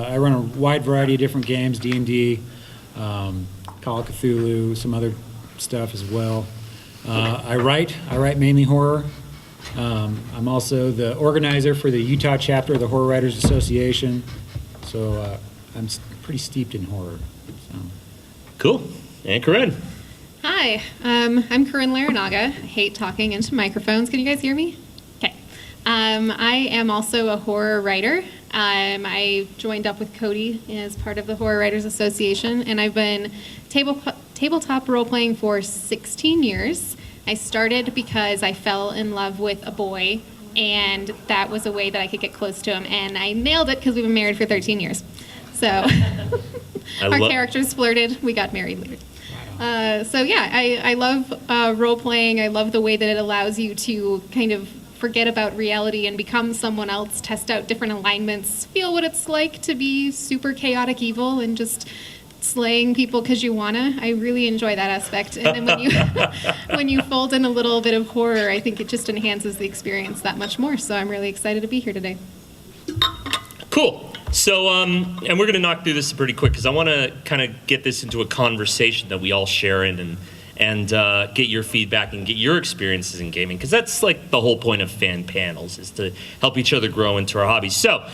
I run a wide variety of different games, D&D, Call of Cthulhu, some other stuff as well. I write mainly horror. I'm also the organizer for the Utah chapter of the Horror Writers Association, so I'm pretty steeped in horror. So. Cool. And Caryn. Hi, I'm Caryn Larrinaga. I hate talking into microphones. Can you guys hear me? Okay. I am also a horror writer. I joined up with Cody as part of the Horror Writers Association, and I've been tabletop role-playing for 16 years. I started because I fell in love with a boy, and that was a way that I could get close to him, and I nailed it because we've been married for 13 years. So our characters flirted. We got married later. So yeah, I love role-playing. I love the way that it allows you to kind of forget about reality and become someone else, test out different alignments, feel what it's like to be super chaotic evil and just slaying people because you wanna. I really enjoy that aspect. And then when you fold in a little bit of horror, I think it just enhances the experience that much more. So I'm really excited to be here today. Cool. So, and we're going to knock through this pretty quick because I want to kind of get this into a conversation that we all share in and get your feedback and get your experiences in gaming, because that's like the whole point of fan panels, is to help each other grow into our hobbies. So,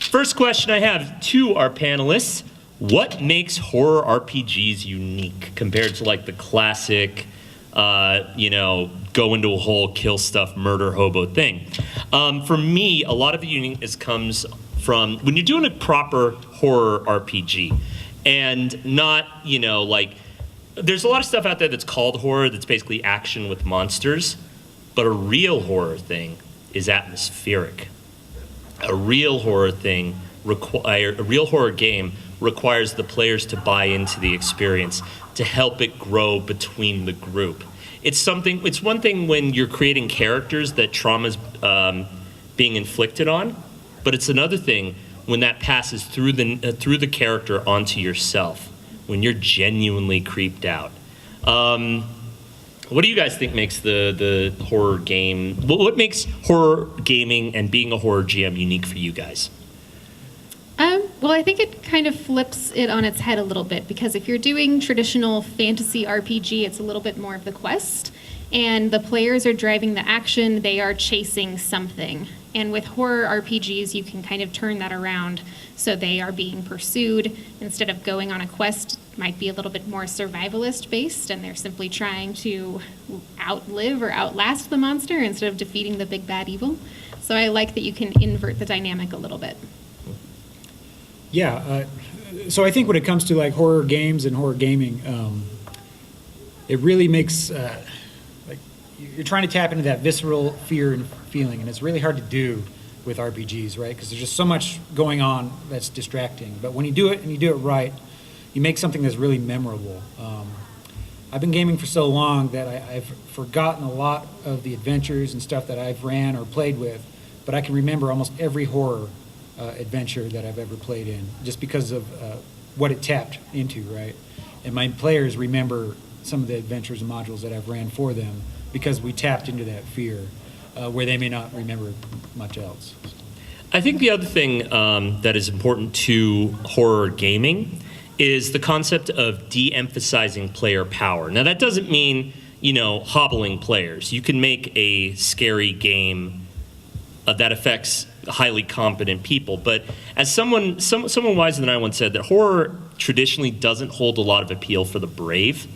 first question I have to our panelists: what makes horror RPGs unique compared to like the classic, go into a hole, kill stuff, murder hobo thing? For me, a lot of the uniqueness comes from when you're doing a proper horror RPG, and not, there's a lot of stuff out there that's called horror that's basically action with monsters, but a real horror thing is atmospheric. A real horror thing, a real horror game requires the players to buy into the experience, to help it grow between the group. It's one thing when you're creating characters that trauma's being inflicted on, but it's another thing when that passes through the character onto yourself, when you're genuinely creeped out. What do you guys think makes the horror game? What makes horror gaming and being a horror GM unique for you guys? Well, I think it kind of flips it on its head a little bit, because if you're doing traditional fantasy RPG, it's a little bit more of the quest, and the players are driving the action, they are chasing something. And with horror RPGs, you can kind of turn that around, so they are being pursued. Instead of going on a quest, it might be a little bit more survivalist based, and they're simply trying to outlive or outlast the monster instead of defeating the big bad evil. So I like that you can invert the dynamic a little bit. Yeah, so I think when it comes to like horror games and horror gaming, it really makes you're trying to tap into that visceral fear and feeling, and it's really hard to do with RPGs, right? Because there's just so much going on that's distracting. But when you do it and you do it right, you make something that's really memorable. I've been gaming for so long that I've forgotten a lot of the adventures and stuff that I've ran or played with, but I can remember almost every horror adventure that I've ever played in, just because of what it tapped into, right? And my players remember some of the adventures and modules that I've ran for them because we tapped into that fear, where they may not remember much else. I think the other thing that is important to horror gaming is the concept of de-emphasizing player power. Now, that doesn't mean, hobbling players. You can make a scary game that affects highly competent people. But as someone wiser than I once said, that horror traditionally doesn't hold a lot of appeal for the brave,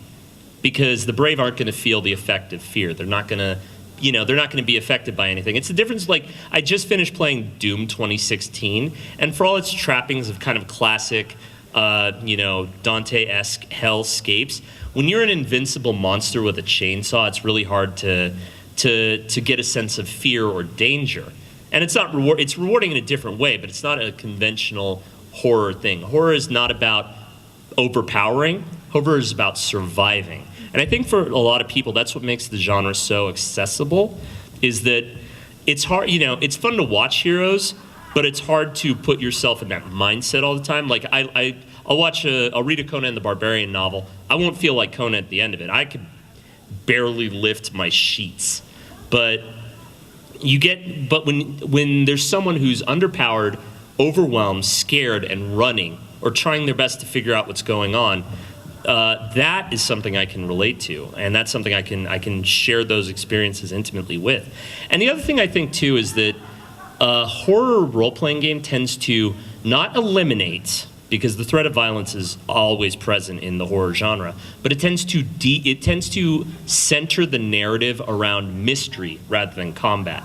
because the brave aren't going to feel the effect of fear. They're not going to be affected by anything. It's the difference. Like, I just finished playing Doom 2016, and for all its trappings of kind of classic, Dante-esque hellscapes, when you're an invincible monster with a chainsaw, it's really hard to get a sense of fear or danger. And it's not it's rewarding in a different way, but it's not a conventional horror thing. Horror is not about overpowering. Horror is about surviving. And I think for a lot of people, that's what makes the genre so accessible, is that it's hard, it's fun to watch heroes, but it's hard to put yourself in that mindset all the time. Like, I'll read a Conan the Barbarian novel. I won't feel like Conan at the end of it. I could barely lift my sheets. But when there's someone who's underpowered overwhelmed, scared, and running, or trying their best to figure out what's going on, that is something I can relate to, and that's something I can share those experiences intimately with. And the other thing I think too is that a horror role-playing game tends to not eliminate, because the threat of violence is always present in the horror genre, but it tends to center the narrative around mystery rather than combat.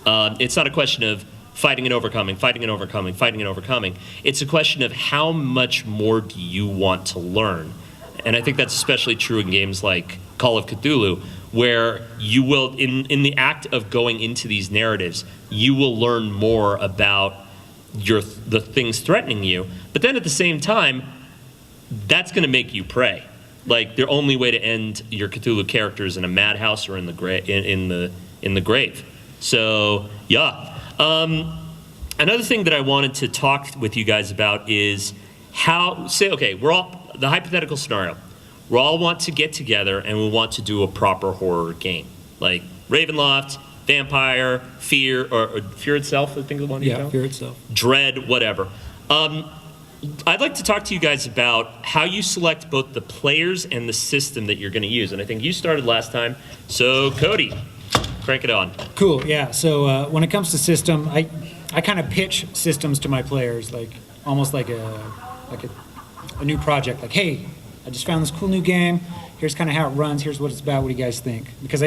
It's not a question of fighting and overcoming, fighting and overcoming, fighting and overcoming. It's a question of how much more do you want to learn. And I think that's especially true in games like Call of Cthulhu, where you will, in the act of going into these narratives, you will learn more about the things threatening you. But then at the same time, that's going to make you pray. Like, the only way to end your Cthulhu characters in a madhouse or in the grave. So yeah. Another thing that I wanted to talk with you guys about is the hypothetical scenario. We all want to get together and we want to do a proper horror game, like Ravenloft, Vampire, Fear, or Fear itself, I think the one you know? Fear itself. Dread, whatever. I'd like to talk to you guys about how you select both the players and the system that you're going to use. And I think you started last time. So, Cody, crank it on. Cool, yeah. So when it comes to system, I kind of pitch systems to my players, like almost like a new project. Like, hey, I just found this cool new game. Here's kind of how it runs. Here's what it's about. What do you guys think? Because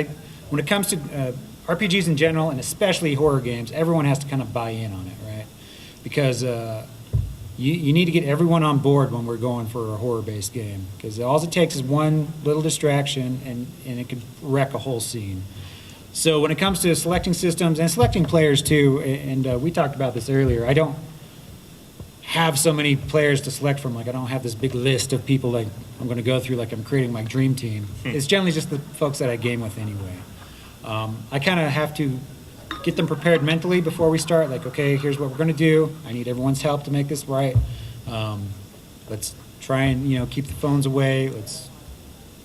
when it comes to RPGs in general, and especially horror games, everyone has to kind of buy in on it, right? Because you need to get everyone on board when we're going for a horror-based game. Because all it takes is one little distraction, and it could wreck a whole scene. So when it comes to selecting systems and selecting players too, and we talked about this earlier, I don't have so many players to select from. Like, I don't have this big list of people like I'm going to go through like I'm creating my dream team. It's generally just the folks that I game with anyway. I kind of have to get them prepared mentally before we start. Like, okay, here's what we're going to do. I need everyone's help to make this right. Let's try and keep the phones away. Let's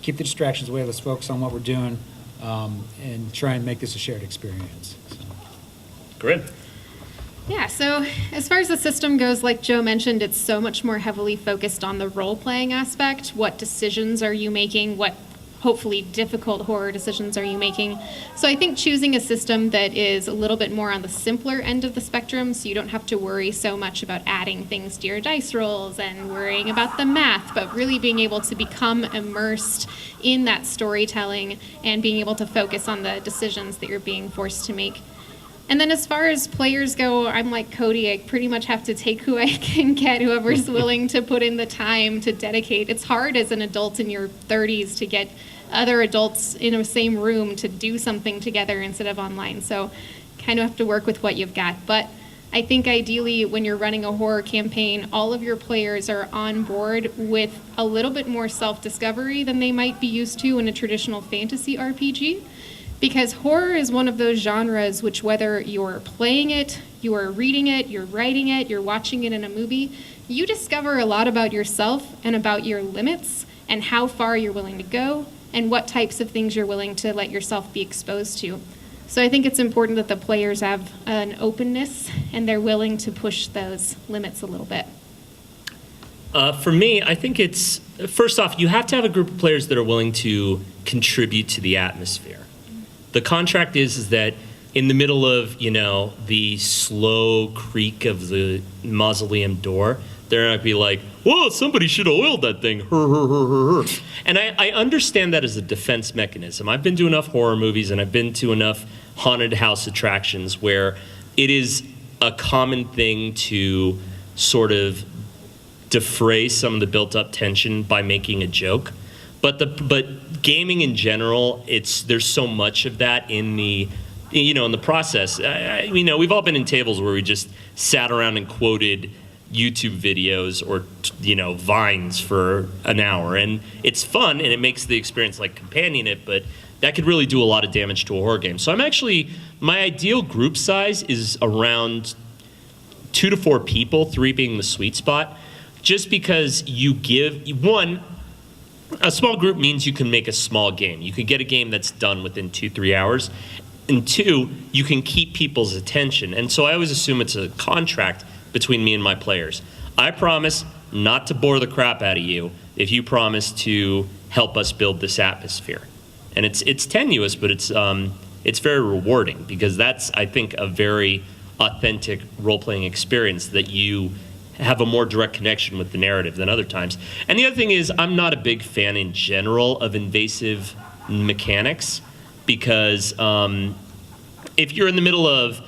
keep the distractions away. Let's focus on what we're doing, and try and make this a shared experience. So. Great. Yeah, so as far as the system goes, like Joe mentioned, it's so much more heavily focused on the role-playing aspect. What decisions are you making? What hopefully difficult horror decisions are you making? So I think choosing a system that is a little bit more on the simpler end of the spectrum, so you don't have to worry so much about adding things to your dice rolls and worrying about the math, but really being able to become immersed in that storytelling and being able to focus on the decisions that you're being forced to make. And then as far as players go, I'm like Cody. I pretty much have to take who I can get, whoever's willing to put in the time to dedicate. It's hard as an adult in your 30s to get other adults in the same room to do something together instead of online. So kind of have to work with what you've got. But I think ideally when you're running a horror campaign, all of your players are on board with a little bit more self-discovery than they might be used to in a traditional fantasy RPG. Because horror is one of those genres which, whether you're playing it, you're reading it, you're writing it, you're watching it in a movie, you discover a lot about yourself and about your limits and how far you're willing to go and what types of things you're willing to let yourself be exposed to. So I think it's important that the players have an openness and they're willing to push those limits a little bit. For me, I think it's, first off, you have to have a group of players that are willing to contribute to the atmosphere. The contract is that in the middle of, the slow creak of the mausoleum door, they're not going to be like, whoa, somebody should have oiled that thing. And I understand that as a defense mechanism. I've been to enough horror movies and I've been to enough haunted house attractions where it is a common thing to sort of defray some of the built-up tension by making a joke. But gaming in general, there's so much of that in the process. We've all been in tables where we just sat around and quoted YouTube videos or vines for an hour, and it's fun and it makes the experience like companionate. But that could really do a lot of damage to a horror game. So my ideal group size is around 2 to 4 people, 3 being the sweet spot, just because a small group means you can make a small game. You can get a game that's done within 2-3 hours. And 2, you can keep people's attention. And so I always assume it's a contract between me and my players. I promise not to bore the crap out of you if you promise to help us build this atmosphere. And it's tenuous, but it's very rewarding because that's, I think, a very authentic role-playing experience that you have a more direct connection with the narrative than other times. And the other thing is, I'm not a big fan in general of invasive mechanics because if you're in the middle of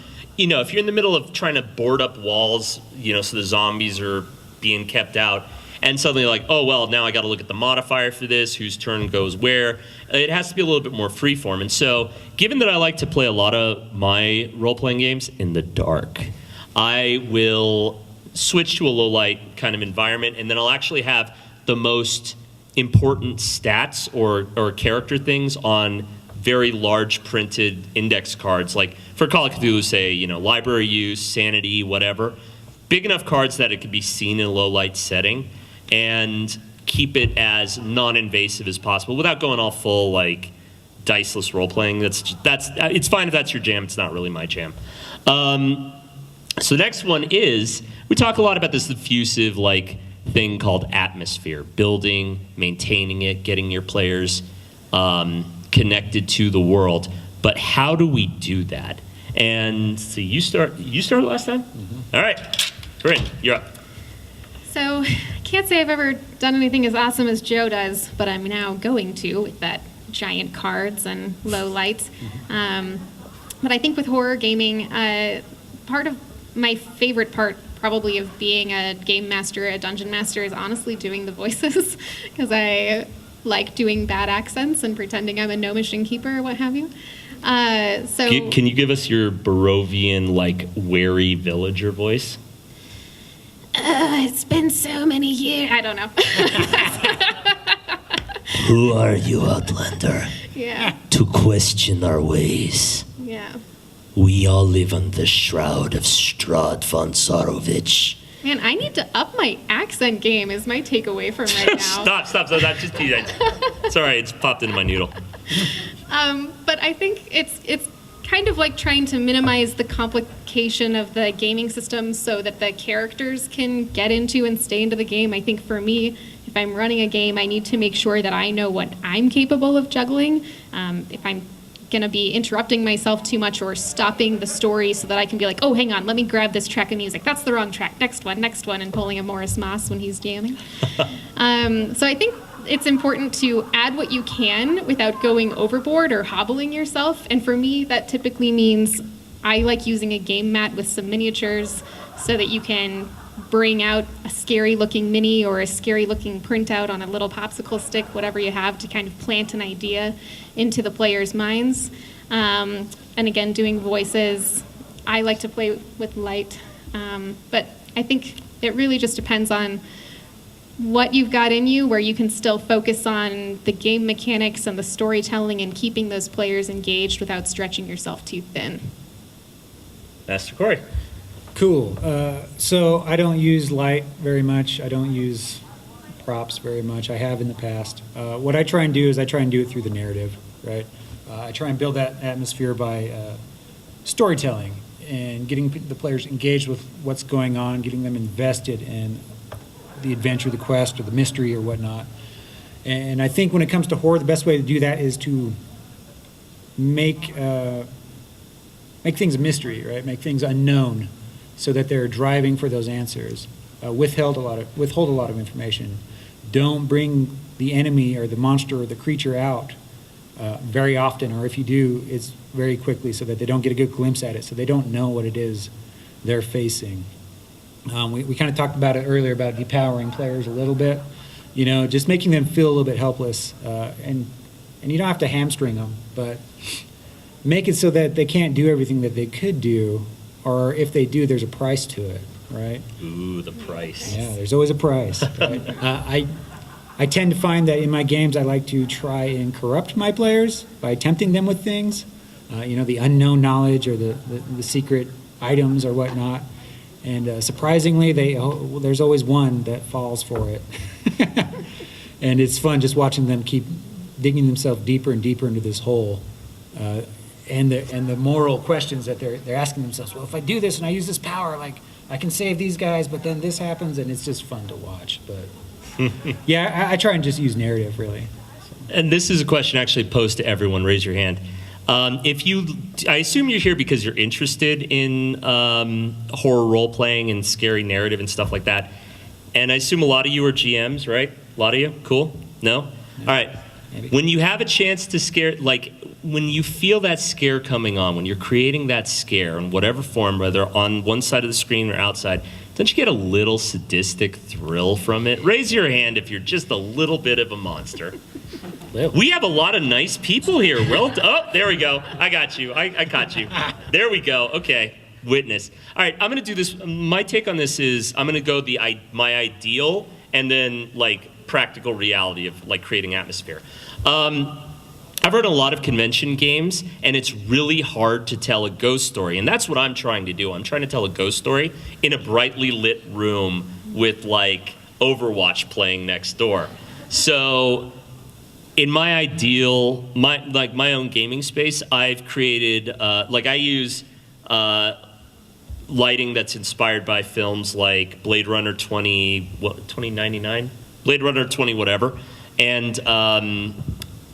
trying to board up walls, so the zombies are being kept out, and suddenly like, oh, well, now I got to look at the modifier for this, whose turn goes where. It has to be a little bit more freeform. And so, given that I like to play a lot of my role-playing games in the dark, I will switch to a low-light kind of environment, and then I'll actually have the most important stats or character things on very large printed index cards. Like for Call of Cthulhu, say, library use, sanity, whatever. Big enough cards that it could be seen in a low-light setting, and keep it as non-invasive as possible without going all full like diceless role playing. It's fine if that's your jam. It's not really my jam. So the next one is, we talk a lot about this diffusive like thing called atmosphere, building, maintaining it, getting your players connected to the world. But how do we do that? And so you started last time? Mm-hmm. All right, Corinne, you're up. So I can't say I've ever done anything as awesome as Joe does, but I'm now going to with that giant cards and low lights. But I think with horror gaming, part of my favorite part probably of being a game master, a dungeon master, is honestly doing the voices because I like doing bad accents and pretending I'm a gnomish innkeeper or what have you. Can you give us your Barovian like wary villager voice? It's been so many years. I don't know. Who are you, Outlander? Yeah. To question our ways. Yeah. We all live on the shroud of Strahd von Sarovich. Man, I need to up my accent game is my takeaway from right now. Stop. That's just sorry, it's popped into my noodle. But I think it's kind of like trying to minimize the complication of the gaming system so that the characters can get into and stay into the game. I think for me, if I'm running a game, I need to make sure that I know what I'm capable of juggling. If I'm going to be interrupting myself too much or stopping the story so that I can be like, oh, hang on, let me grab this track of music. That's the wrong track. Next one, and pulling a Morris Moss when he's jamming. So I think it's important to add what you can without going overboard or hobbling yourself. And for me, that typically means I like using a game mat with some miniatures so that you can bring out a scary looking mini or a scary looking printout on a little popsicle stick, whatever you have to kind of plant an idea into the players' minds. And again, doing voices. I like to play with light. But I think it really just depends on what you've got in you, where you can still focus on the game mechanics and the storytelling and keeping those players engaged without stretching yourself too thin. Master Corey. Cool. So I don't use light very much. I don't use props very much. I have in the past. What I try and do is I try and do it through the narrative, right? I try and build that atmosphere by storytelling and getting the players engaged with what's going on, getting them invested in the adventure, the quest, or the mystery, or whatnot. And I think when it comes to horror, the best way to do that is to make things a mystery, right? Make things unknown, so that they're driving for those answers. Withhold a lot of information. Don't bring the enemy or the monster or the creature out very often, or if you do, it's very quickly, so that they don't get a good glimpse at it, so they don't know what it is they're facing. We kind of talked about it earlier about depowering players a little bit, just making them feel a little bit helpless, and you don't have to hamstring them, but make it so that they can't do everything that they could do, or if they do, there's a price to it, right? Ooh, the price. Yeah, there's always a price. Right? I tend to find that in my games, I like to try and corrupt my players by tempting them with things, the unknown knowledge or the secret items or whatnot. And surprisingly, there's always one that falls for it. And it's fun just watching them keep digging themselves deeper and deeper into this hole. And the moral questions that they're asking themselves. Well, if I do this and I use this power, like, I can save these guys, but then this happens, and it's just fun to watch. But yeah, I try and just use narrative, really. And this is a question actually posed to everyone. Raise your hand. I assume you're here because you're interested in horror role playing and scary narrative and stuff like that. And I assume a lot of you are GMs, right? A lot of you? Cool? No? All right. Maybe. When you have a chance to scare, like when you feel that scare coming on, when you're creating that scare in whatever form, whether on one side of the screen or outside, don't you get a little sadistic thrill from it? Raise your hand if you're just a little bit of a monster. We have a lot of nice people here. Well, oh, there we go. I got you. I caught you. There we go. Okay. Witness. All right, I'm going to do this. My take on this is I'm going to go my ideal and then like practical reality of like creating atmosphere. I've run a lot of convention games, and it's really hard to tell a ghost story, and that's what I'm trying to do. I'm trying to tell a ghost story in a brightly lit room with like Overwatch playing next door. So in my ideal, my own gaming space, I've created I use lighting that's inspired by films like Blade Runner 2099, Blade Runner 20 whatever, and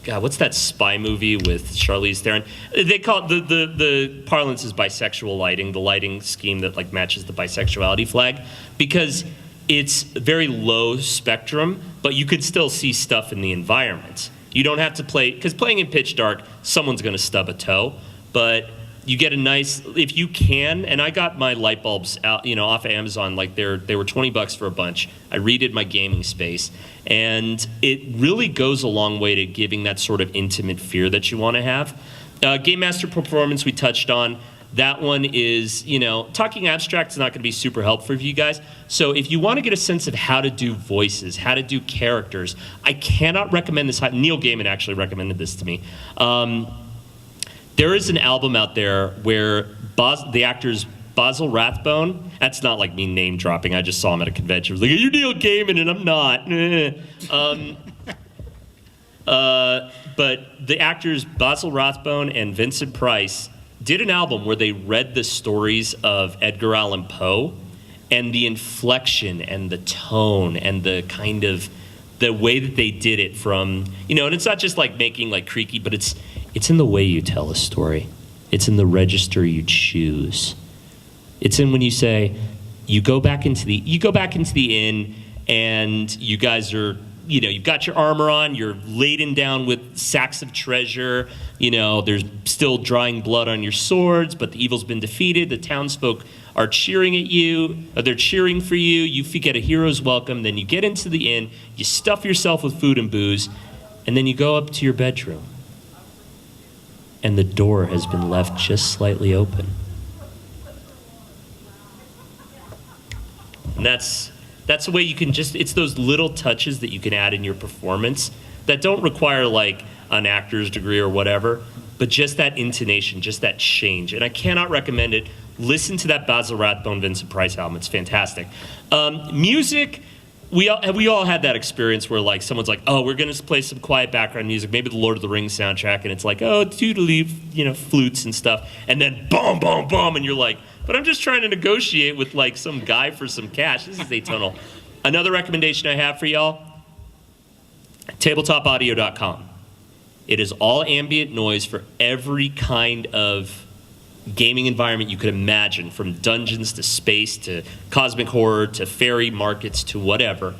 God, what's that spy movie with Charlize Theron? They call it the parlance is bisexual lighting, the lighting scheme that like matches the bisexuality flag, because it's very low spectrum, but you could still see stuff in the environment. You don't have to play, because playing in pitch dark, someone's going to stub a toe, but you get a nice, if you can, and I got my light bulbs out, off of Amazon, like they were $20 for a bunch. I redid my gaming space, and it really goes a long way to giving that sort of intimate fear that you want to have. Game Master Performance we touched on. That one is, talking abstract is not going to be super helpful for you guys. So if you want to get a sense of how to do voices, how to do characters, I cannot recommend this. Neil Gaiman actually recommended this to me. There is an album out there where the actor's Basil Rathbone, that's not like me name dropping, I just saw him at a convention. I was like, you're Neil Gaiman and I'm not. But the actors Basil Rathbone and Vincent Price did an album where they read the stories of Edgar Allan Poe, and the inflection and the tone and the kind of the way that they did it from, and it's not just like making like creaky, but it's in the way you tell a story. It's in the register you choose. It's in when you say, you go back into the inn, and you guys are, you've got your armor on, you're laden down with sacks of treasure, there's still drying blood on your swords, but the evil's been defeated, the townsfolk are cheering at you, they're cheering for you, you get a hero's welcome, then you get into the inn, you stuff yourself with food and booze, and then you go up to your bedroom, and the door has been left just slightly open. And that's the way you can it's those little touches that you can add in your performance that don't require like an actor's degree or whatever, but just that intonation, just that change. And I cannot recommend it. Listen to that Basil Rathbone, Vincent Price album. It's fantastic. Music, we all had that experience where like someone's like, oh, we're going to play some quiet background music, maybe the Lord of the Rings soundtrack, and it's like, oh, doodly, flutes and stuff, and then boom, boom, boom, and you're like, but I'm just trying to negotiate with like some guy for some cash. This is atonal. Another recommendation I have for y'all, tabletopaudio.com. It is all ambient noise for every kind of gaming environment you could imagine, from dungeons to space to cosmic horror to fairy markets to whatever.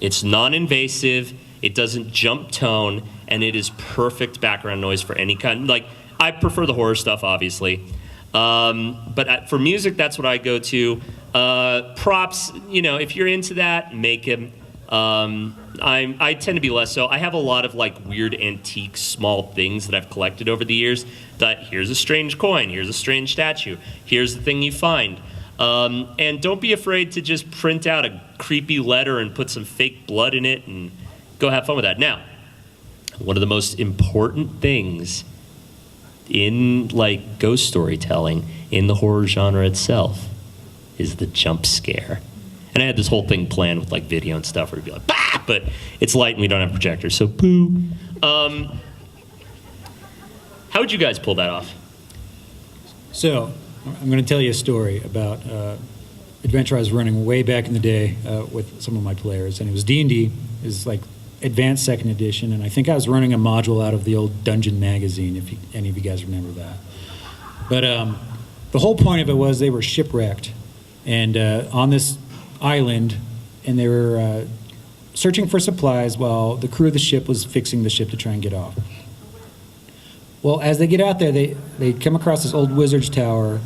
It's non-invasive, it doesn't jump tone, and it is perfect background noise for any kind. Like, I prefer the horror stuff, obviously. But for music, that's what I go to. Props, if you're into that, make them. I tend to be less so. I have a lot of like weird antique small things that I've collected over the years. That here's a strange coin, here's a strange statue, here's the thing you find. And don't be afraid to just print out a creepy letter and put some fake blood in it and go have fun with that. Now, one of the most important things in like ghost storytelling in the horror genre itself is the jump scare. And I had this whole thing planned with like video and stuff where it'd be like, bah! But it's light and we don't have projectors, so boo. How would you guys pull that off? So I'm going to tell you a story about adventure I was running way back in the day with some of my players, and it was D&D. It was like advanced second edition, and I think I was running a module out of the old Dungeon magazine, if any of you guys remember that. But the whole point of it was they were shipwrecked and on this island, and they were searching for supplies while the crew of the ship was fixing the ship to try and get off. Well, as they get out there, they come across this old wizard's tower,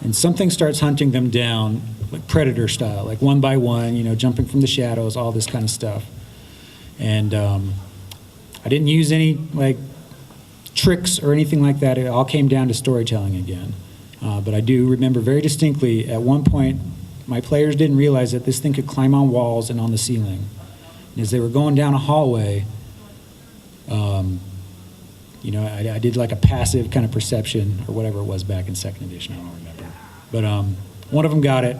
and something starts hunting them down, like Predator style, like one by one, jumping from the shadows, all this kind of stuff. And I didn't use any tricks or anything like that. It all came down to storytelling again. But I do remember very distinctly at one point, my players didn't realize that this thing could climb on walls and on the ceiling. And as they were going down a hallway, I did like a passive kind of perception or whatever it was back in second edition. I don't remember. But one of them got it,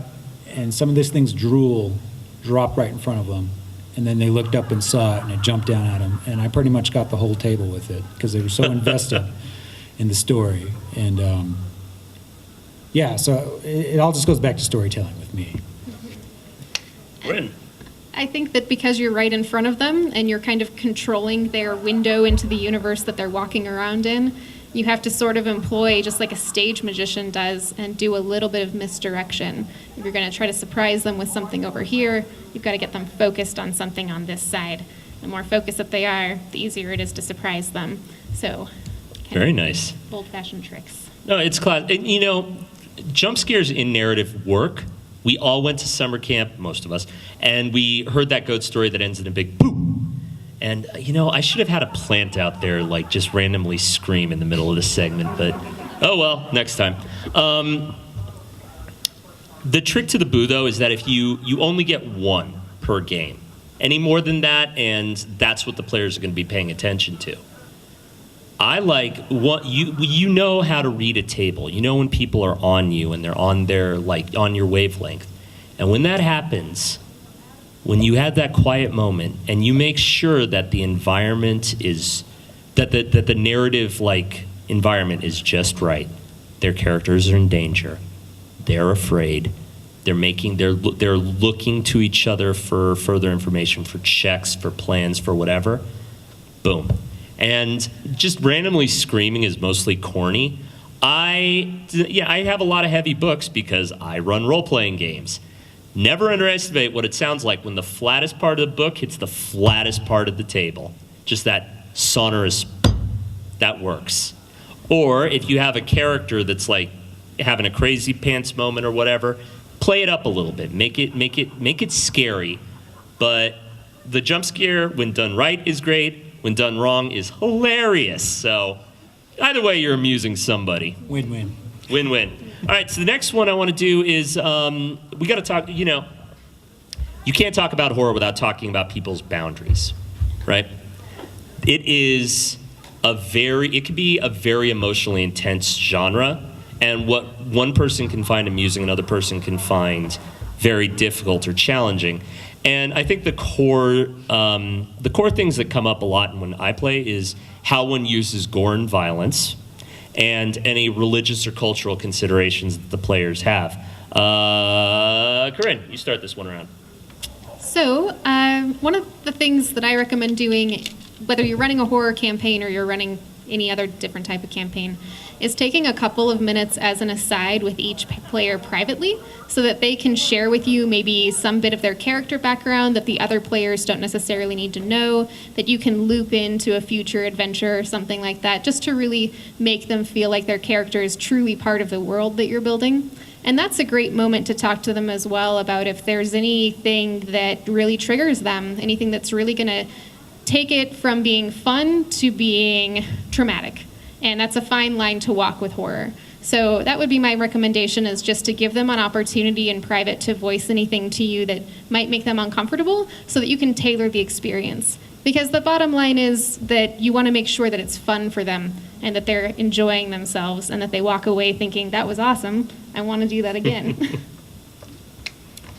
and some of this thing's drool dropped right in front of them. And then they looked up and saw it, and it jumped down at them. And I pretty much got the whole table with it because they were so invested in the story. And so it all just goes back to storytelling with me. Bryn. I think that because you're right in front of them and you're kind of controlling their window into the universe that they're walking around in, you have to sort of employ, just like a stage magician does, and do a little bit of misdirection. If you're going to try to surprise them with something over here, you've got to get them focused on something on this side. The more focused that they are, the easier it is to surprise them. So, very nice. Old-fashioned tricks. No, it's class. And, jump scares in narrative work. We all went to summer camp, most of us, and we heard that goat story that ends in a big boom. And, I should have had a plant out there, just randomly scream in the middle of the segment, but oh well, next time. The trick to the boo, though, is that if you only get one per game. Any more than that, and that's what the players are going to be paying attention to. I like what you know how to read a table. You know when people are on you and they're on their on your wavelength. And when that happens, when you have that quiet moment and you make sure that the environment is that the narrative environment is just right. Their characters are in danger. They're afraid. They're looking to each other for further information, for checks, for plans, for whatever. Boom. And just randomly screaming is mostly corny. I have a lot of heavy books because I run role-playing games. Never underestimate what it sounds like when the flattest part of the book hits the flattest part of the table. Just that sonorous, that works. Or if you have a character that's having a crazy pants moment or whatever, play it up a little bit. Make it scary. But the jump scare, when done right, is great. When done wrong, is hilarious. So either way, you're amusing somebody. Win-win. Win-win. All right, so the next one I want to do is we got to talk, you can't talk about horror without talking about people's boundaries, right? It can be a very emotionally intense genre, and what one person can find amusing, another person can find very difficult or challenging. And I think the core things that come up a lot when I play is how one uses gore and violence, and any religious or cultural considerations that the players have. Caryn, you start this one around. So, one of the things that I recommend doing, whether you're running a horror campaign or you're running any other different type of campaign, is taking a couple of minutes as an aside with each player privately so that they can share with you maybe some bit of their character background that the other players don't necessarily need to know, that you can loop into a future adventure or something like that, just to really make them feel like their character is truly part of the world that you're building. And that's a great moment to talk to them as well about if there's anything that really triggers them, anything that's really going to take it from being fun to being traumatic. And that's a fine line to walk with horror. So that would be my recommendation, is just to give them an opportunity in private to voice anything to you that might make them uncomfortable so that you can tailor the experience. Because the bottom line is that you want to make sure that it's fun for them and that they're enjoying themselves and that they walk away thinking, that was awesome, I want to do that again.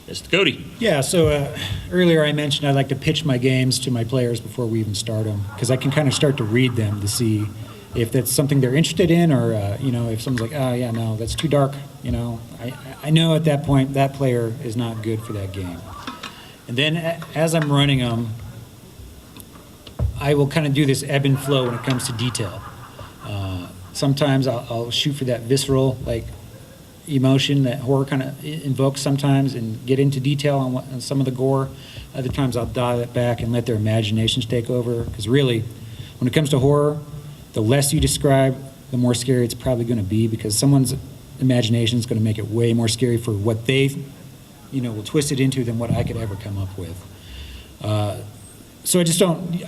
Mr. Cody. Yeah, so earlier I mentioned I like to pitch my games to my players before we even start them, because I can kind of start to read them to see if that's something they're interested in, or if someone's like, oh yeah, no, that's too dark, I know at that point that player is not good for that game. And then as I'm running them, I will kind of do this ebb and flow when it comes to detail. Sometimes I'll shoot for that visceral emotion that horror kind of invokes sometimes, and get into detail on some of the gore. Other times I'll dial it back and let their imaginations take over, because really, when it comes to horror, the less you describe, the more scary it's probably going to be, because someone's imagination is going to make it way more scary for what they will twist it into than what I could ever come up with. So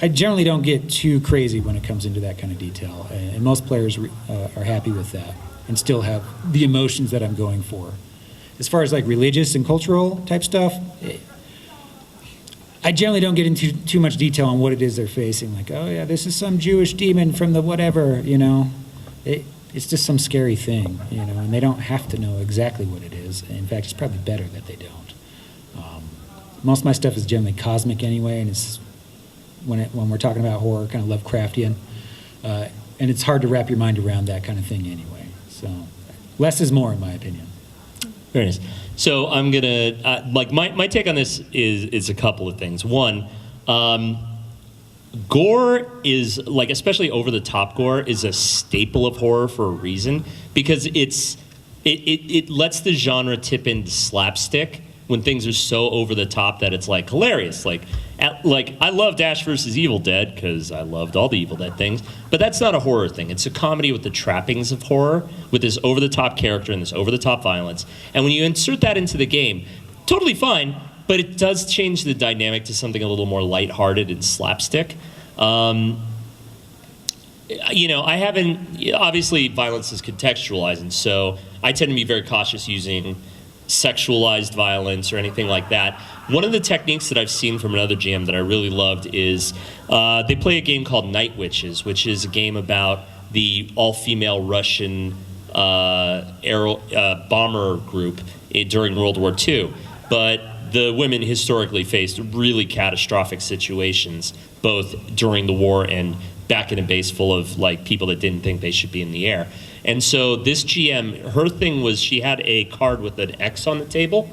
I generally don't get too crazy when it comes into that kind of detail, and most players are happy with that and still have the emotions that I'm going for. As far as religious and cultural type stuff, I generally don't get into too much detail on what it is they're facing. Oh yeah, this is some Jewish demon from the whatever, It's just some scary thing, and they don't have to know exactly what it is. In fact, it's probably better that they don't. Most of my stuff is generally cosmic anyway, and it's when we're talking about horror, kind of Lovecraftian, and it's hard to wrap your mind around that kind of thing anyway. So less is more, in my opinion. Very nice. So I'm gonna my take on this is a couple of things. One, gore is especially over the top gore is a staple of horror for a reason, because it lets the genre tip into slapstick when things are so over the top that it's hilarious. I loved Ash vs. Evil Dead because I loved all the Evil Dead things, but that's not a horror thing. It's a comedy with the trappings of horror, with this over the top character and this over the top violence. And when you insert that into the game, totally fine, but it does change the dynamic to something a little more lighthearted and slapstick. I haven't, obviously violence is contextualized, and so I tend to be very cautious using sexualized violence or anything like that. One of the techniques that I've seen from another GM that I really loved is they play a game called Night Witches, which is a game about the all-female Russian bomber group during World War II. But the women historically faced really catastrophic situations, both during the war and back in a base full of people that didn't think they should be in the air. And so this GM, her thing was she had a card with an X on the table,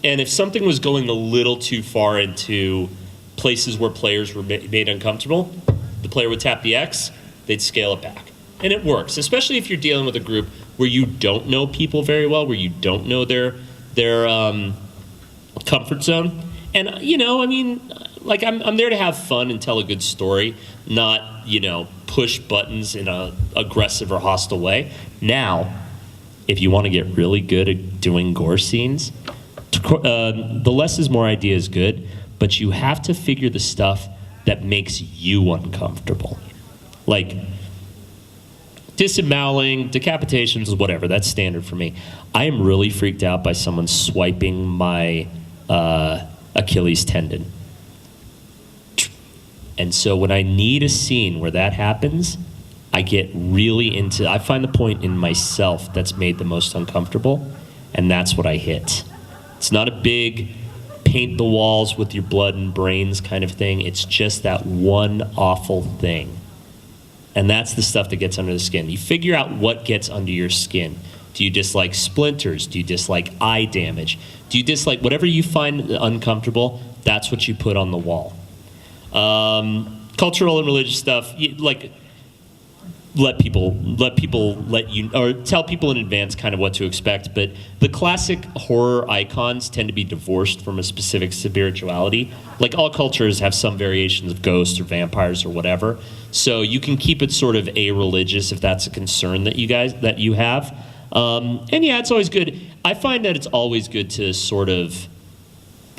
and if something was going a little too far into places where players were made uncomfortable, the player would tap the X, they'd scale it back. And it works, especially if you're dealing with a group where you don't know people very well, where you don't know their comfort zone. And, I'm there to have fun and tell a good story, not, push buttons in a aggressive or hostile way. Now, if you want to get really good at doing gore scenes, the less is more idea is good, but you have to figure the stuff that makes you uncomfortable. Disemboweling, decapitations, whatever, that's standard for me. I am really freaked out by someone swiping my Achilles tendon. And so when I need a scene where that happens, I get really I find the point in myself that's made the most uncomfortable, and that's what I hit. It's not a big paint the walls with your blood and brains kind of thing. It's just that one awful thing. And that's the stuff that gets under the skin. You figure out what gets under your skin. Do you dislike splinters? Do you dislike eye damage? Do you dislike whatever you find uncomfortable? That's what you put on the wall. Cultural and religious stuff, tell people in advance kind of what to expect. But the classic horror icons tend to be divorced from a specific spirituality. All cultures have some variations of ghosts or vampires or whatever. So you can keep it sort of a-religious if that's a concern that you have. And yeah, it's always good. I find that it's always good to sort of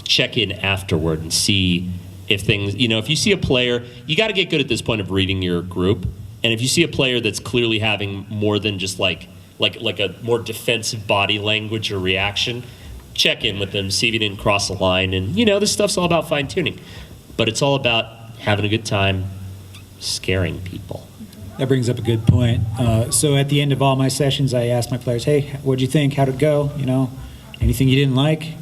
check in afterward and see if things, if you see a player, you got to get good at this point of reading your group. And if you see a player that's clearly having more than just like a more defensive body language or reaction, check in with them, see if you didn't cross the line. And, this stuff's all about fine tuning. But it's all about having a good time, scaring people. That brings up a good point. So at the end of all my sessions, I ask my players, hey, what'd you think? How'd it go? Anything you didn't like?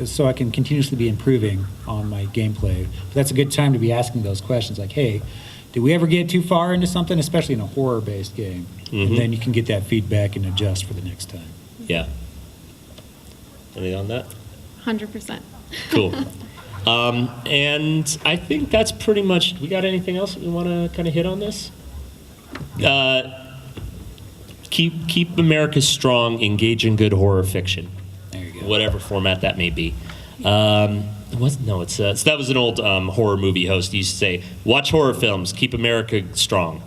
So I can continuously be improving on my gameplay. But that's a good time to be asking those questions like, hey, did we ever get too far into something, especially in a horror-based game? And then you can get that feedback and adjust for the next time. Yeah. Anything on that? 100%. Cool. And I think that's pretty much. We got anything else that we want to kind of hit on this? Keep America strong. Engage in good horror fiction. There you go. Whatever format that may be. So that was an old horror movie host. He used to say, "Watch horror films. Keep America strong."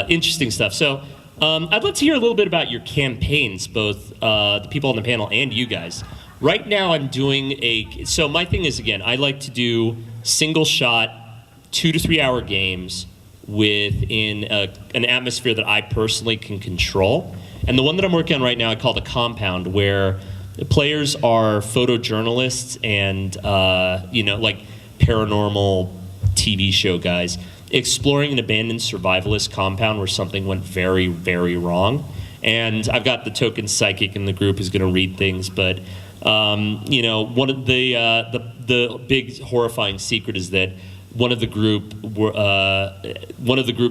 Interesting stuff. So I'd love to hear a little bit about your campaigns, both the people on the panel and you guys. Right now I'm doing so my thing is, again, I like to do single shot 2 to 3 hour games within an atmosphere that I personally can control. And the one that I'm working on right now I call the Compound, where the players are photojournalists and, like paranormal TV show guys exploring an abandoned survivalist compound where something went very, very wrong. And I've got the token psychic in the group who's going to read things, but one of the big horrifying secret is that one of the group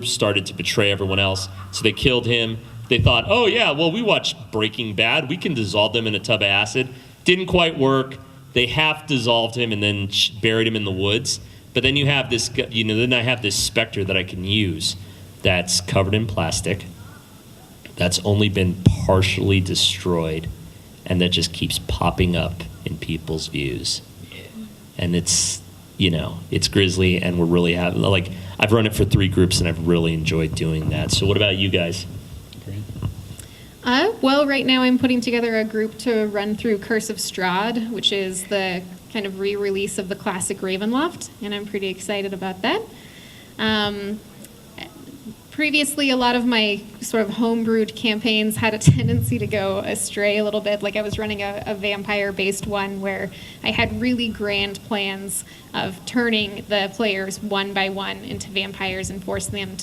started to betray everyone else, so they killed him. They thought, oh yeah, well we watched Breaking Bad, we can dissolve them in a tub of acid. Didn't quite work. They half dissolved him and then buried him in the woods. But then you have this, then I have this specter that I can use that's covered in plastic, that's only been partially destroyed, and that just keeps popping up in people's views. And it's grisly, and we're really having, I've run it for 3 groups, and I've really enjoyed doing that. So what about you guys? Well, right now I'm putting together a group to run through Curse of Strahd, which is the kind of re-release of the classic Ravenloft, and I'm pretty excited about that. Previously, a lot of my sort of homebrewed campaigns had a tendency to go astray a little bit. Like I was running a vampire-based one where I had really grand plans of turning the players one by one into vampires and forcing them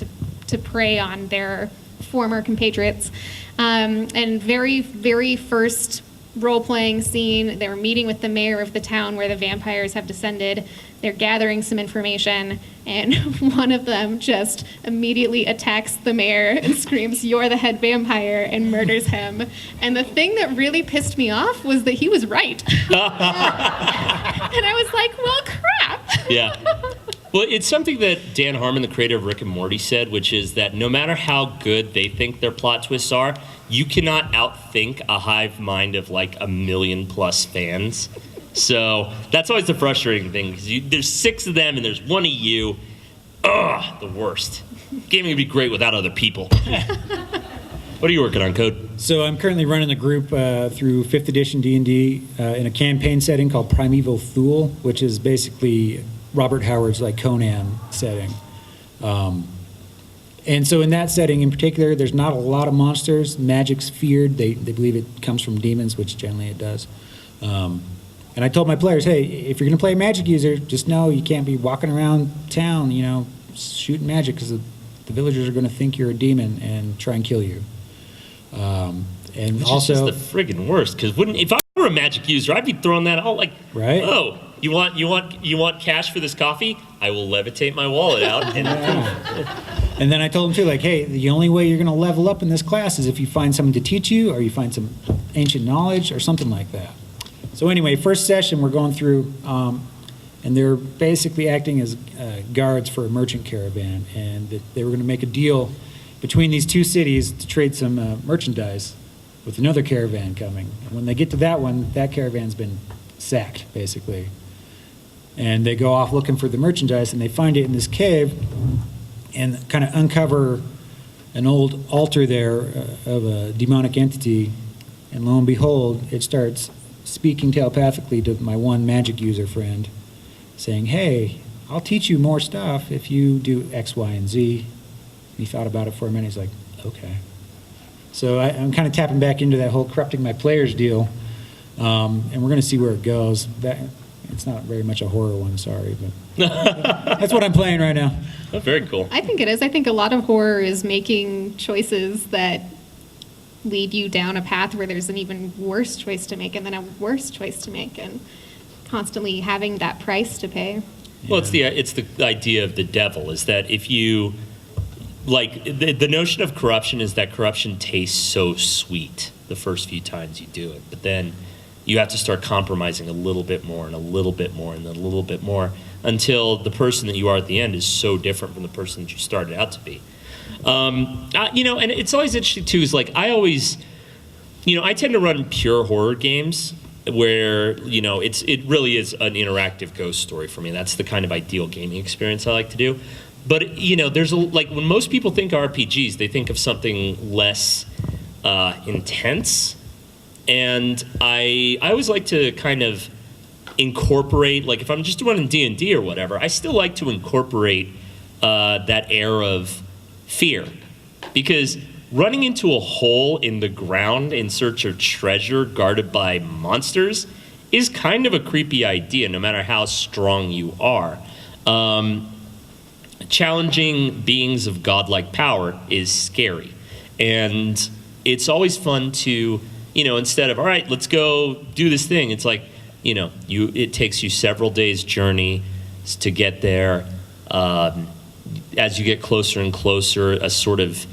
to prey on their former compatriots. And very, very first role-playing scene, they were meeting with the mayor of the town where the vampires have descended. They're gathering some information, and one of them just immediately attacks the mayor and screams, "You're the head vampire," and murders him. And the thing that really pissed me off was that he was right. And I was like, well, crap. Yeah. Well, it's something that Dan Harmon, the creator of Rick and Morty, said, which is that no matter how good they think their plot twists are, you cannot outthink a hive mind of like 1 million+ fans. So that's always the frustrating thing, because there's 6 of them and there's 1 of you. Ugh, the worst. Gaming would be great without other people. What are you working on, Code? So I'm currently running the group through 5th edition D&D in a campaign setting called Primeval Thule, which is basically Robert Howard's like Conan setting. And so in that setting in particular, there's not a lot of monsters. Magic's feared. They believe it comes from demons, which generally it does. And I told my players, hey, if you're going to play a magic user, just know you can't be walking around town, shooting magic, because the villagers are going to think you're a demon and try and kill you. And Which also, is just the friggin' worst, because if I were a magic user, I'd be throwing that out like, right? Oh, you want cash for this coffee? I will levitate my wallet out. And then I told them too, like, hey, the only way you're going to level up in this class is if you find someone to teach you, or you find some ancient knowledge, or something like that. So anyway, first session we're going through, and they're basically acting as guards for a merchant caravan, and they were going to make a deal between these 2 cities to trade some merchandise with another caravan coming. And when they get to that one, that caravan's been sacked, basically. And they go off looking for the merchandise, and they find it in this cave and kind of uncover an old altar there of a demonic entity. And lo and behold, it starts speaking telepathically to my one magic user friend, saying, hey, I'll teach you more stuff if you do X, Y, and Z. And he thought about it for a minute. He's like, okay. So I'm kind of tapping back into that whole corrupting my players deal, and we're going to see where it goes. It's not very much a horror one, sorry, but that's what I'm playing right now. Oh, very cool. I think it is. I think a lot of horror is making choices that lead you down a path where there's an even worse choice to make, and then a worse choice to make, and constantly having that price to pay. Well, it's the idea of the devil is that if you like the notion of corruption is that corruption tastes so sweet the first few times you do it, but then you have to start compromising a little bit more and a little bit more and then a little bit more until the person that you are at the end is so different from the person that you started out to be. And it's always interesting too. Is like I always, I tend to run pure horror games where it really is an interactive ghost story for me. That's the kind of ideal gaming experience I like to do. But there's when most people think RPGs, they think of something less intense, and I always like to kind of incorporate, like if I'm just running D&D or whatever, I still like to incorporate that air of fear, because running into a hole in the ground in search of treasure guarded by monsters is kind of a creepy idea, no matter how strong you are. Challenging beings of godlike power is scary. And it's always fun to, instead of, all right, let's go do this thing, it's like, it takes you several days' journey to get there. As you get closer and closer, a sort of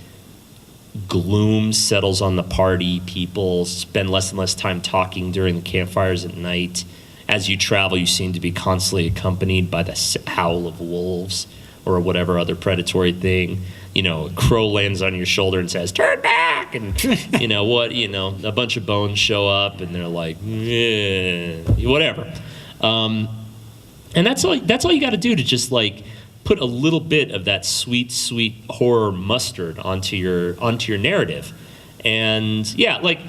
gloom settles on the party. People spend less and less time talking during the campfires at night. As you travel, you seem to be constantly accompanied by the howl of wolves or whatever other predatory thing. A crow lands on your shoulder and says, "Turn back!" And a bunch of bones show up and they're like, whatever. And that's all you got to do to just like put a little bit of that sweet, sweet horror mustard onto your narrative. And yeah, like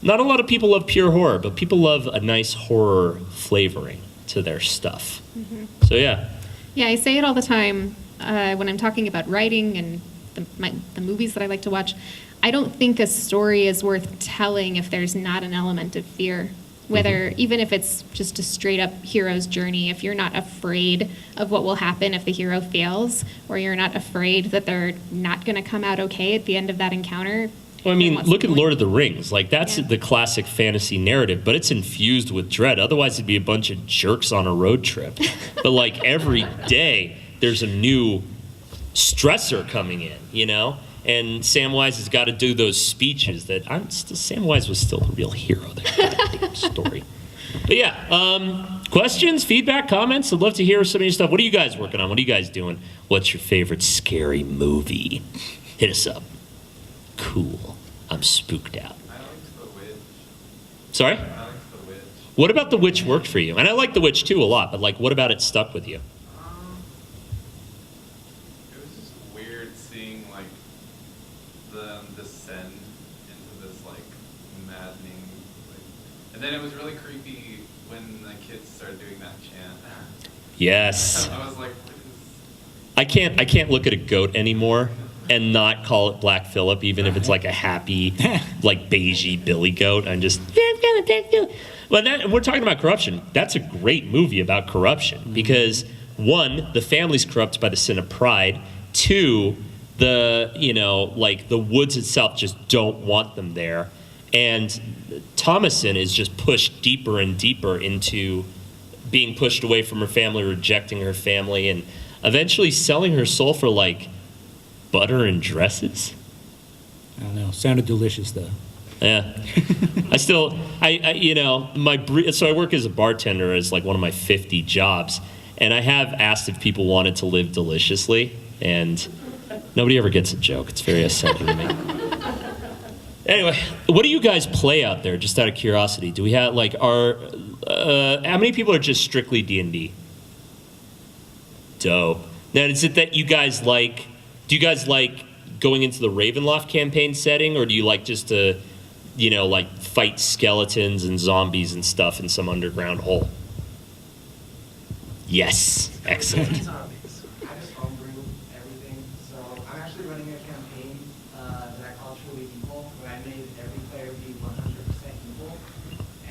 not a lot of people love pure horror, but people love a nice horror flavoring to their stuff. Mm-hmm. So yeah. Yeah, I say it all the time when I'm talking about writing and the movies that I like to watch. I don't think a story is worth telling if there's not an element of fear. Whether, even if it's just a straight up hero's journey, if you're not afraid of what will happen if the hero fails, or you're not afraid that they're not going to come out okay at the end of that encounter. Well, I mean, look at Lord of the Rings. Like, that's the classic fantasy narrative, but it's infused with dread. Otherwise, it'd be a bunch of jerks on a road trip. But, like, every day, there's a new stressor coming in, And Samwise has got to do those speeches that Samwise was still the real hero there. Story. But yeah, questions, feedback, comments? I'd love to hear some of your stuff. What are you guys working on? What are you guys doing? What's your favorite scary movie? Hit us up. Cool. I'm spooked out. I liked The Witch. Sorry? I liked The Witch. What about The Witch worked for you? And I like The Witch too a lot, but like, what about it stuck with you? It was just weird seeing like the descend into this like maddening, and then it was really creepy when the kids started doing that chant. Yes. I was like, I can't look at a goat anymore and not call it Black Phillip, even if it's like a happy, like beigey billy goat. I'm just, well, we're talking about corruption. That's a great movie about corruption because one, the family's corrupt by the sin of pride. Two, the woods itself just don't want them there. And Thomasin is just pushed deeper and deeper into being pushed away from her family, rejecting her family, and eventually selling her soul for like butter and dresses. I don't know. Sounded delicious though. Yeah. So I work as a bartender as like one of my 50 jobs, and I have asked if people wanted to live deliciously, and nobody ever gets a joke. It's very upsetting to me. Anyway, what do you guys play out there, just out of curiosity? Do we have, like, how many people are just strictly D&D? Dope. Now, is it that do you guys like going into the Ravenloft campaign setting, or do you like just to, like, fight skeletons and zombies and stuff in some underground hole? Yes. Excellent. Zombies. I just homebrew everything. So I'm actually running a campaign that I call Truly Evil, where I made every player be 100% evil.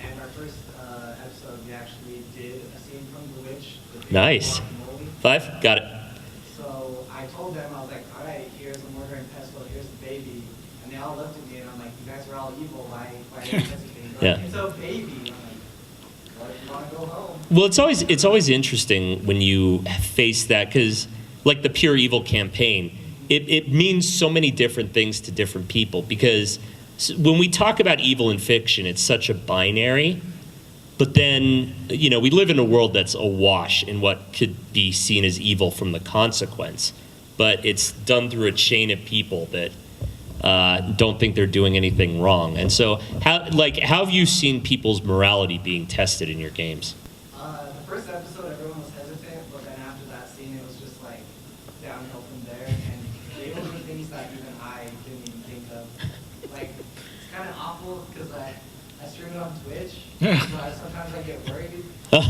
And our first episode, we actually did a scene from The Witch. Nice. 5? Got it. So I told them, I was like, all right, here's a murder and pestle, here's the baby. And they all looked at me and I'm like, you guys are all evil, why are you hesitating? Yeah. It's a baby. I'm like, what? you want to go home. Well, it's always interesting when you face that, because like the Pure Evil campaign, it means so many different things to different people, because when we talk about evil in fiction, it's such a binary. But then, we live in a world that's awash in what could be seen as evil from the consequence. But it's done through a chain of people that don't think they're doing anything wrong. And so, how have you seen people's morality being tested in your games? The first episode, everyone was hesitant, but then after that scene, it was just like downhill from there. And they were the things that even I didn't even think of. Like, it's kind of awful because I stream it on Twitch, so sometimes I get worried. But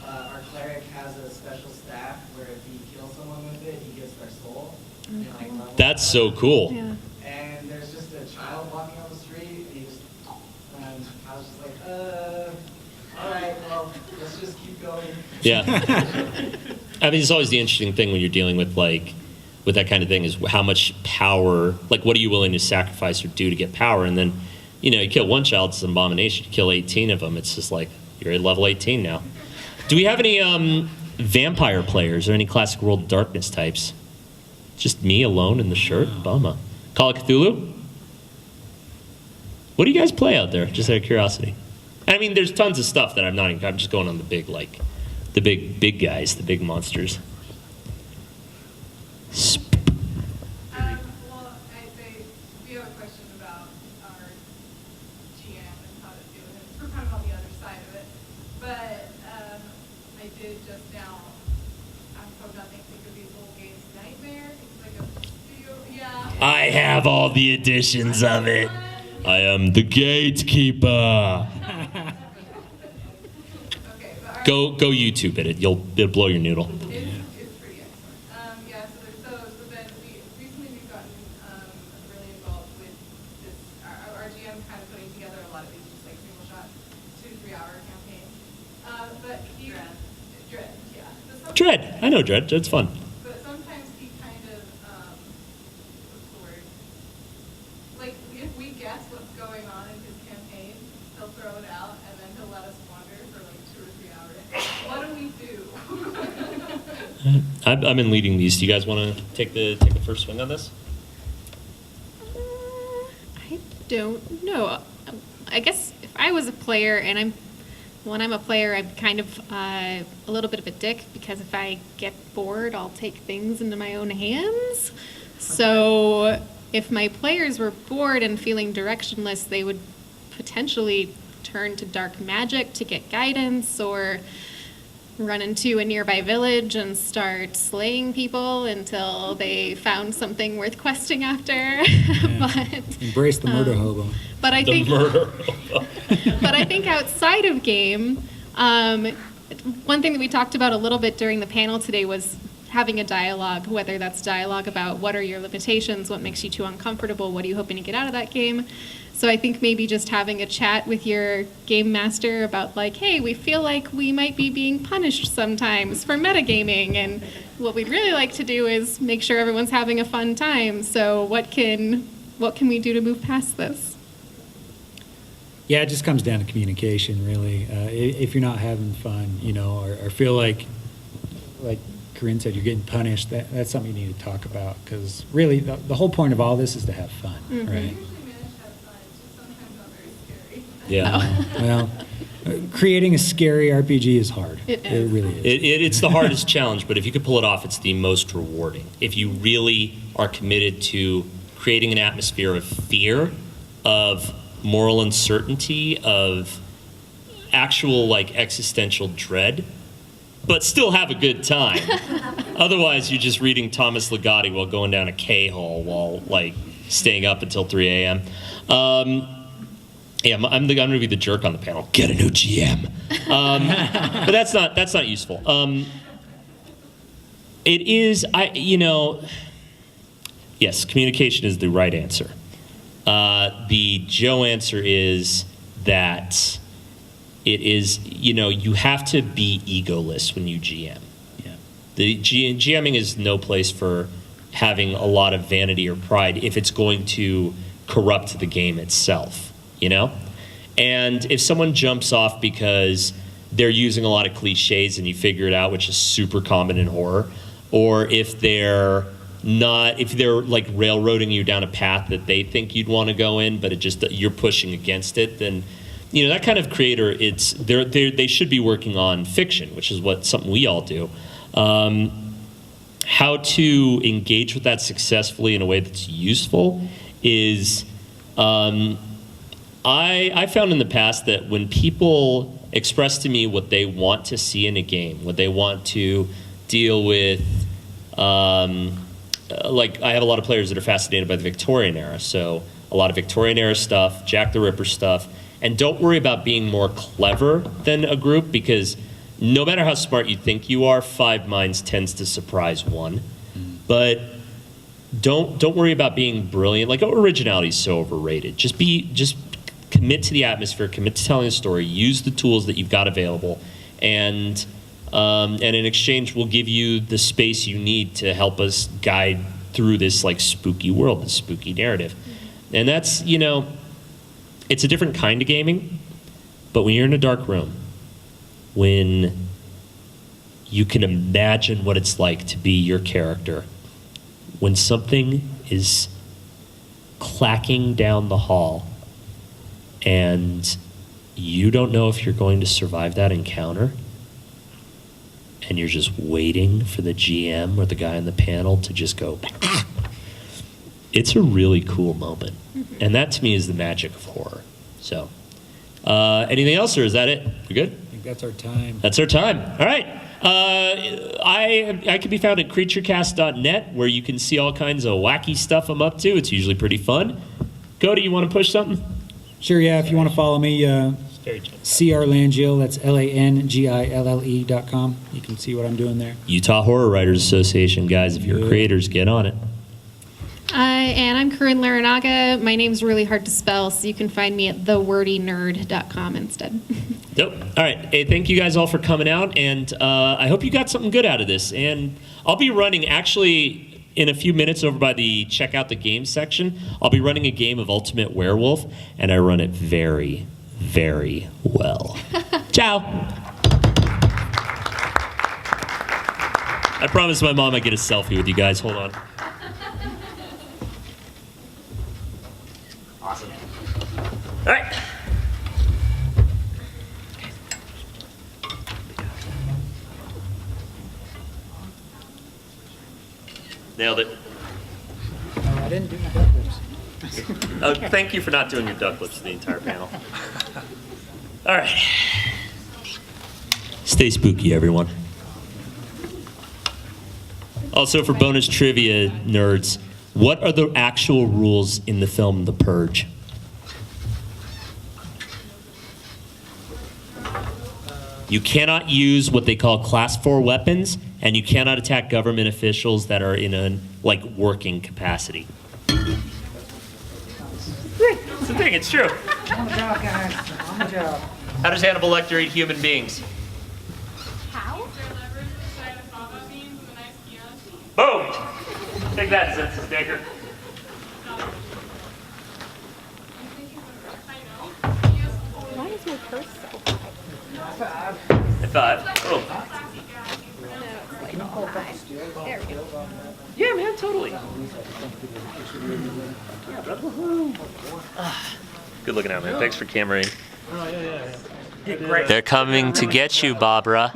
our cleric has a special staff where if he kills someone with it, he gets their soul. And, like, levels That's up. so cool. Yeah. And there's just a child walking on the street, and I was just like, all right, well, let's just keep going. Yeah. I mean, it's always the interesting thing when you're dealing with with that kind of thing, is how much power, what are you willing to sacrifice or do to get power? And then, you kill one child, it's an abomination. You kill 18 of them, it's just like, you're at level 18 now. Do we have any vampire players or any classic World of Darkness types? Just me alone in the shirt? Bummer. Call of Cthulhu? What do you guys play out there, just out of curiosity? I mean, there's tons of stuff that I'm just going on the big, the big guys, the big monsters. Well, we have a question about our GM and how to deal with it. We're kind of on the other side of it. But I did just now, I'm nothing, think of these old games, Nightmare. It's like a studio, yeah. I have all the editions of it. I am the gatekeeper. Okay, but Go YouTube it. It'll blow your noodle. It's pretty excellent. Yeah, so there's those, but then we've gotten really involved with this, our GM kind of putting together a lot of these just like single shot 2 to 3 hour campaigns. But Dread, yeah. But sometimes- Dread. I know Dread. Dread's fun. But sometimes he kind of, what's the word? Like, if we guess what's going on in his campaign, he'll throw it out, and then he'll let us wander for like 2 or 3 hours. What do we do? I'm in leading these. Do you guys want to take the first swing on this? I don't know. I guess if I was a player, and when I'm a player, I'm kind of a little bit of a dick, because if I get bored, I'll take things into my own hands. So if my players were bored and feeling directionless, they would potentially turn to dark magic to get guidance, or run into a nearby village and start slaying people until they found something worth questing after. But Embrace the murder hobo. but I The think murder. but I think outside of game, one thing that we talked about a little bit during the panel today was having a dialogue, whether that's dialogue about what are your limitations, what makes you too uncomfortable, what are you hoping to get out of that game. So I think maybe just having a chat with your game master about like, hey, we feel like we might be being punished sometimes for metagaming, and what we'd really like to do is make sure everyone's having a fun time. So what can we do to move past this? Yeah, it just comes down to communication, really. If you're not having fun, or feel like Corinne said, you're getting punished, that's something you need to talk about, because really the whole point of all this is to have fun, right? We usually manage to have fun, it's just sometimes not very scary. Yeah. Well, creating a scary RPG is hard. It It is. really is. It's the hardest challenge, but if you could pull it off, it's the most rewarding. If you really are committed to creating an atmosphere of fear, of moral uncertainty, of actual existential dread, but still have a good time. Otherwise, you're just reading Thomas Ligotti while going down a K-hole while staying up until 3 a.m. Yeah, I'm going to be the jerk on the panel. Get a new GM. But that's not useful. It is, yes, communication is the right answer. The Joe answer is that it is, you have to be egoless when you GM. Yeah. The GMing is no place for having a lot of vanity or pride if it's going to corrupt the game itself, And if someone jumps off because they're using a lot of cliches and you figure it out, which is super common in horror, or if they're like railroading you down a path that they think you'd want to go in, but you're pushing against it, then that kind of creator, they should be working on fiction, which is something we all do. How to engage with that successfully in a way that's useful is, I found in the past that when people express to me what they want to see in a game, what they want to deal with, like I have a lot of players that are fascinated by the Victorian era, so a lot of Victorian era stuff, Jack the Ripper stuff, and don't worry about being more clever than a group, because no matter how smart you think you are, 5 minds tends to surprise one. But don't worry about being brilliant. Like, originality is so overrated. Just commit to the atmosphere, commit to telling a story, use the tools that you've got available, and in exchange, we'll give you the space you need to help us guide through this like spooky world, this spooky narrative. And that's, it's a different kind of gaming, but when you're in a dark room, when you can imagine what it's like to be your character, when something is clacking down the hall and you don't know if you're going to survive that encounter, and you're just waiting for the GM or the guy on the panel to just go, it's a really cool moment. And that to me is the magic of horror. So, anything else, or is that it? We good? I think that's our time. That's our time. All right. I can be found at creaturecast.net, where you can see all kinds of wacky stuff I'm up to. It's usually pretty fun. Cody, you want to push something? Sure, yeah. If you want to follow me, CR Langille, that's LANGILLE.com. You can see what I'm doing there. Utah Horror Writers Association, guys. If you're creators, get on it. And I'm Caryn Larrinaga. My name's really hard to spell, so you can find me at thewordynerd.com instead. Dope. All right. Hey, thank you guys all for coming out, and I hope you got something good out of this. And I'll be running, actually, in a few minutes over by the check out the game section, I'll be running a game of Ultimate Werewolf, and I run it very, very well. Ciao. I promised my mom I'd get a selfie with you guys. Hold on. Awesome. All right. Nailed it. I didn't do my duck lips. Oh, thank you for not doing your duck lips to the entire panel. All right. Stay spooky, everyone. Also, for bonus trivia nerds, what are the actual rules in the film The Purge? You cannot use what they call Class 4 weapons, and you cannot attack government officials that are in a working capacity. It's the thing, it's true. On the job, guys. On the job. How does Hannibal Lecter eat human beings? How? Boom! Take that, census taker. Why is my purse so high? At 5. Oh. No, it's like 5. There we go. Yeah, man, totally. Good looking out, man. Thanks for cameraing. Great. They're coming to get you, Barbara.